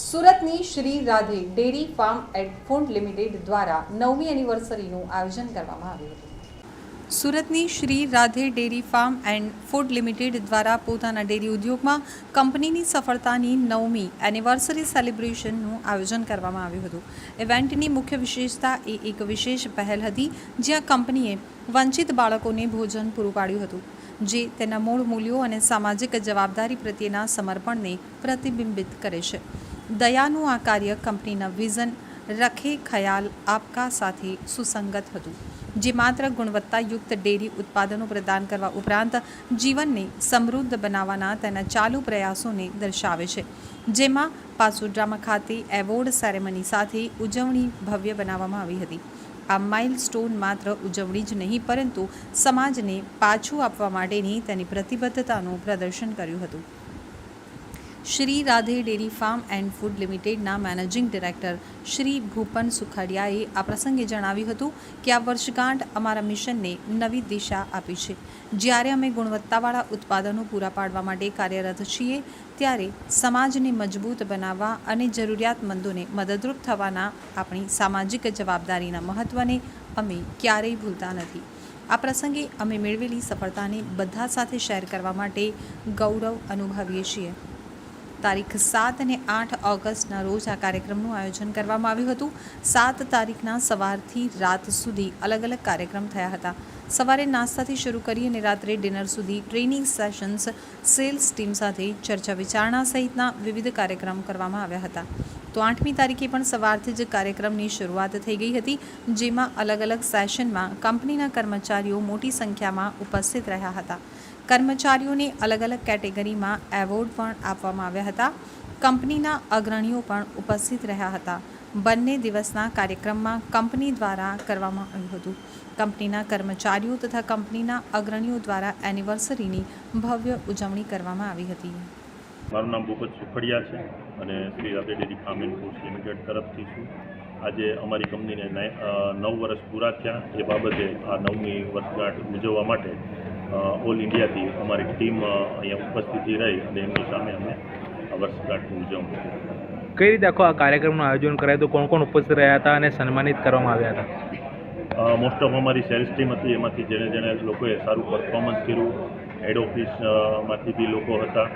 સુરતની Shri Radhe dairy farm and food limited દ્વારા 9મી એનિવર્સરીનું આયોજન કરવામાં આવ્યું હતું। સુરતની Shri Radhe dairy farm and food limited દ્વારા પોતાના ડેરી ઉદ્યોગમાં કંપનીની સફળતાની 9મી એનિવર્સરી સેલિબ્રેશનનું આયોજન કરવામાં આવ્યું હતું। ઇવેન્ટની મુખ્ય વિશેષતા એ એક વિશેષ પહેલ હતી જ્યાં કંપનીએ વંચિત બાળકોને ભોજન પૂરું પાડ્યું હતું, જે તેના મૂળ મૂલ્યો અને સામાજિક જવાબદારી પ્રત્યેના સમર્પણને પ્રતિબિંબિત કરે છે। દયાનું આ કાર્ય કંપનીના વિઝન રખે ખ્યાલ આપકા સાથે સુસંગત હતું, જે માત્ર ગુણવત્તાયુક્ત ડેરી ઉત્પાદનો પ્રદાન કરવા ઉપરાંત જીવનને સમૃદ્ધ બનાવવાના તેના ચાલુ પ્રયાસોને દર્શાવે છે, જેમાં પાસુડ્રામા ખાતે એવોર્ડ સેરેમની સાથે ઉજવણી ભવ્ય બનાવવામાં આવી હતી। આ માઇલસ્ટોન માત્ર ઉજવણી જ નહીં પરંતુ સમાજને પાછું આપવા માટેની તેની પ્રતિબદ્ધતાનું પ્રદર્શન કર્યું હતું। Shri Radhe dairy farm and food લિમિટેડના મેનેજિંગ ડિરેક્ટર શ્રી ભૂપન સુખાડિયાએ આ પ્રસંગે જણાવ્યું હતું કે આ વર્ષગાંઠ અમારા મિશનને નવી દિશા આપી છે। જ્યારે અમે ગુણવત્તાવાળા ઉત્પાદનો પૂરા પાડવા માટે કાર્યરત છીએ, ત્યારે સમાજને મજબૂત બનાવવા અને જરૂરિયાતમંદોને મદદરૂપ થવાના આપણી સામાજિક જવાબદારીના મહત્ત્વને અમે ક્યારેય ભૂલતા નથી। આ પ્રસંગે અમે મેળવેલી સફળતાને બધા સાથે શેર કરવા માટે ગૌરવ અનુભવીએ છીએ। તારીખ 7 અને 8 ઓગસ્ટના રોજ આ કાર્યક્રમનું આયોજન કરવામાં આવ્યું હતું। 7 તારીખના સવારથી રાત સુધી અલગ અલગ કાર્યક્રમ થયા હતા। સવારે નાસ્તાથી શરૂ કરી અને રાત્રે ડિનર સુધી ટ્રેનિંગ સેશન્સ, સેલ્સ ટીમ સાથે ચર્ચા વિચારણા સહિતના વિવિધ કાર્યક્રમ કરવામાં આવ્યા હતા। તો 8મી તારીખે પણ સવારથી જ કાર્યક્રમની શરૂઆત થઈ ગઈ હતી, જેમાં અલગ અલગ સેશનમાં કંપનીના કર્મચારીઓ મોટી સંખ્યામાં ઉપસ્થિત રહ્યા હતા। કર્મચારીઓને અલગ અલગ કેટેગરીમાં એવોર્ડ પણ આપવામાં આવ્યા હતા। કંપનીના અગ્રણીઓ પણ ઉપસ્થિત રહ્યા હતા। બંને દિવસના કાર્યક્રમમાં કંપની દ્વારા કરવામાં આવ્યું હતું। કંપનીના કર્મચારીઓ તથા કંપનીના અગ્રણીઓ દ્વારા એનિવર્સરીની ભવ્ય ઉજવણી કરવામાં આવી હતી। મારું નામ ભૂપત સુખડિયા છે અને Shri Radhe dairy farm and food limited તરફથી છું। આજે અમારી કંપનીને 9 વર્ષ પૂરા થયા, એ બાબતે આ 9મી વર્ષગાંઠ ઉજવવા માટે ઓલ ઇન્ડિયાથી અમારી ટીમ અહીંયા ઉપસ્થિત રહી અને એમની સામે અમે આ વર્ષગાંઠની ઉજવણી કરી। કઈ રીતે આખો આ કાર્યક્રમનું આયોજન કરાયું હતું? કોણ કોણ ઉપસ્થિત રહ્યા હતા અને સન્માનિત કરવામાં આવ્યા હતા? મોસ્ટ ઓફ અમારી સેલ્સ ટીમ હતી, એમાંથી જેણે લોકોએ સારું પરફોર્મન્સ કર્યું, હેડ ઓફિસમાંથી બી લોકો હતા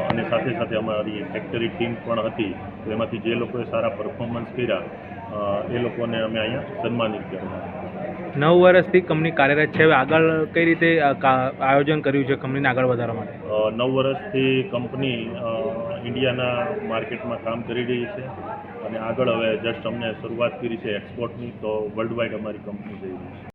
અને સાથે સાથે અમારી ફેક્ટરી ટીમ પણ હતી। તો એમાંથી જે લોકોએ સારા પરફોર્મન્સ કર્યા એ લોકોને અમે અહીંયા સન્માનિત કર્યા। 9 વર્ષથી કંપની કાર્યરત છે, હવે આગળ કઈ રીતે આયોજન કર્યું છે કંપનીને આગળ વધારવા માટે? 9 વર્ષથી કંપની ઇન્ડિયાના માર્કેટમાં કામ કરી રહી છે અને આગળ હવે જસ્ટ અમને શરૂઆત કરી છે એક્સપોર્ટની, તો વર્લ્ડ વાઇડ અમારી કંપની જઈ રહી છે।